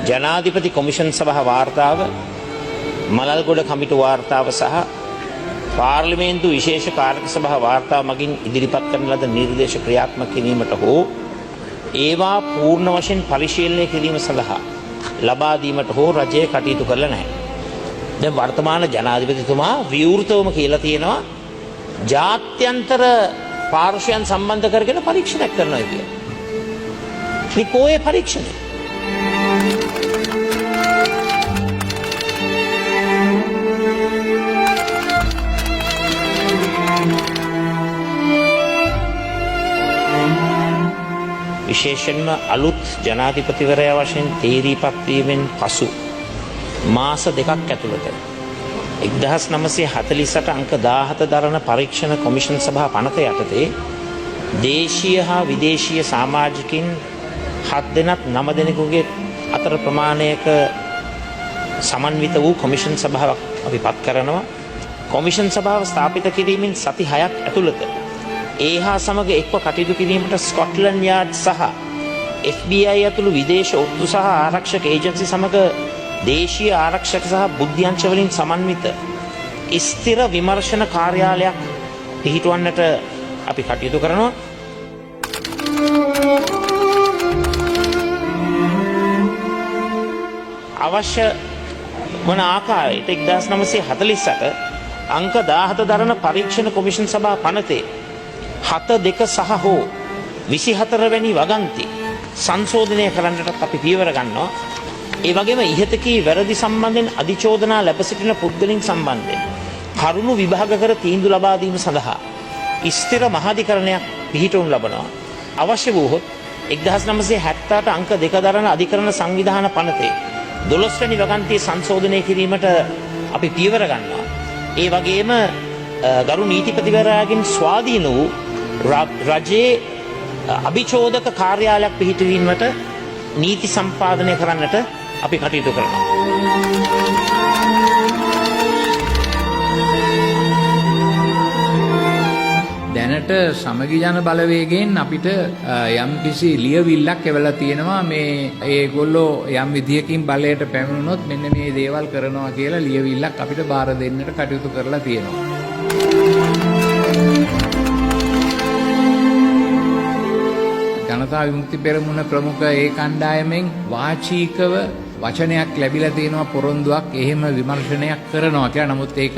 ජනාධිපති කොමිෂන් සභා වාර්තාව මලල්ගොඩ කමිටු වාර්තාව සහ පාර්ලිමේන්තු විශේෂ කාර්ය සභා වාර්තාව මගින් ඉදිරිපත් කරන ලද නිර්දේශ ක්‍රියාත්මක කිරීමට හෝ ඒවා පූර්ණ වශයෙන් පරිශීලනය කිරීම සඳහා ලබා දීමට හෝ රජය කටයුතු කරලා නැහැ. දැන් වර්තමාන ජනාධිපතිතුමා විවෘතවම කියලා තියෙනවා ජාත්‍යන්තර පාර්ශ්වයන් සම්බන්ධ කරගෙන පරීක්ෂණයක් කරනවා කියලා. මේ කොහේ පරීක්ෂණය? විශේෂයෙන්ම අලුත් ජනාධිපතිවරයා වශයෙන් තේරීපත් වීමෙන් පසු මාස දෙකක් ඇතුළත 1948 අංක 17 දරන පරීක්ෂණ කොමිෂන් සභා පනත යටතේ දේශීය හා විදේශීය සමාජිකින් 7 දෙනක් 9 දෙනෙකුගේ අතර ප්‍රමාණයක සමන්විත වූ කොමිෂන් සභාවක් අපි පත් කරනවා. කොමිෂන් සභාව ස්ථාපිත කිරීමෙන් සති 6ක් ඇතුළත ඒ හා සමග එක්ව කටයුතු කිරීමට ස්කොට්ලන්ඩ් යාඩ් සහ FBI ඇතුළු විදේශ ඔත්තු සහ ආරක්ෂක ඒජන්සි සමග දේශීය ආරක්ෂක සහ බුද්ධ්‍යංශ වලින් සමන්විත ස්ථිර විමර්ශන කාර්යාලයක් පිහිටවන්නට අපි කටයුතු කරනවා. අවශ්‍ය වන ආකාරයට 1948 අංක 17 දරන පරීක්ෂණ කොමිෂන් සභා පනතේ 7.2 සහ හෝ 24 වැනි වගන්ති සංශෝධනය කරන්නට අපි පියවර ගන්නවා. ඒ වගේම ඉහත කී වැරදි සම්බන්ධයෙන් අධිචෝදනා ලැබ සිටින පුද්ගලයන් සම්බන්ධයෙන් කරුණු විභාග කර තීන්දුව ලබා දීම සඳහා ස්ථිර මහාධිකරණයක් පිහිටවනු ලබනවා. අවශ්‍ය වූහොත් 1978 අංක 2 දරන අධිකරණ සංවිධාන පනතේ 12 වැනි වගන්තිය සංශෝධනය කිරීමට අපි පියවර ගන්නවා. ඒ වගේම ගරු නීතිපතිවරයාගෙන් ස්වාධීන වූ රජයේ අභිචෝදක කාර්යාලයක් පිහිටවීමට නීති සම්පාදනය කරන්නට අපි කටයුතු කරනවා. දැනට සමගි ජන බලවේගයෙන් අපිට යම්කිසි ලියවිල්ලක් එවලා තියෙනවා මේ ඒගොල්ලෝ යම් විදියකින් බලයට පැමිණුනොත් මෙන්න මේ දේවල් කරනවා කියලා ලියවිල්ලක් අපිට බාර දෙන්නට කටයුතු කරලා තියෙනවා. ජනතා විමුක්ති පෙරමුණ ප්‍රමුඛ ඒ කණ්ඩායමෙන් වාචිකව වචනයක් ලැබිලා තියෙනවා පොරොන්දුවක් එහෙම විමර්ශනයක් කරනවා කියලා. නමුත් ඒක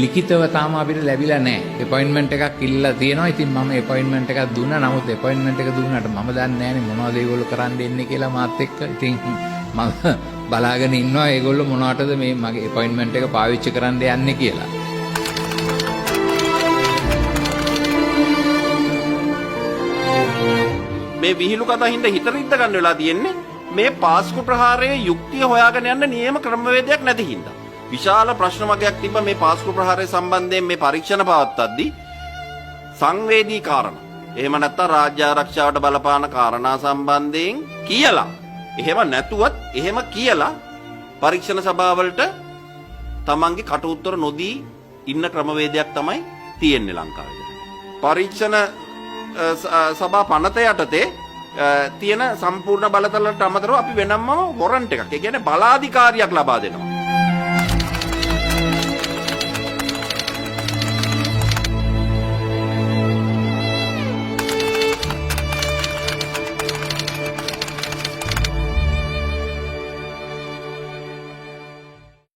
ලිඛිතව තාම අපිට ලැබිලා නැහැ. අපොයින්ට්මන්ට් එකක් ඉල්ලලා තියෙනවා. ඉතින් මම අපොයින්ට්මන්ට් එකක් දුන්නා. නමුත් අපොයින්ට්මන්ට් එක දුන්නාට මම දන්නේ නැහැනේ මොනවද ඒගොල්ලෝ කරන්න දෙන්නේ කියලා මාත් එක්ක. ඉතින් මම බලාගෙන ඉන්නවා ඒගොල්ලෝ මොනවටද මේ මගේ අපොයින්ට්මන්ට් එක පාවිච්චි කරන්න යන්නේ කියලා. මේ විහිළු කතා හින්දා හිත රිද්ද ගන්න වෙලා තියෙන්නේ මේ පාස්කු ප්‍රහාරයේ යුක්තිය හොයාගෙන යන්න නියම ක්‍රමවේදයක් නැති හින්දා. විශාල ප්‍රශ්න වගයක් තිබ්බ මේ පාස්කු ප්‍රහාරය සම්බන්ධයෙන් මේ පරීක්ෂණ පවත්වද්දී සංවේදී කාරණා. එහෙම නැත්නම් රාජ්‍ය ආරක්ෂාවට බලපාන කාරණා සම්බන්ධයෙන් කියලා. එහෙම නැතුවත් එහෙම කියලා පරීක්ෂණ සභාවලට තමන්ගේ කටඋත්තර නොදී ඉන්න ක්‍රමවේදයක් තමයි තියෙන්නේ ලංකාවේ. පරීක්ෂණ සභා පනත යටතේ තියෙන සම්පූර්ණ බලතලට අමතරව අපි වෙනම වොරන්ට් එකක්. ඒ කියන්නේ බලාධිකාරියක් ලබා දෙනවා.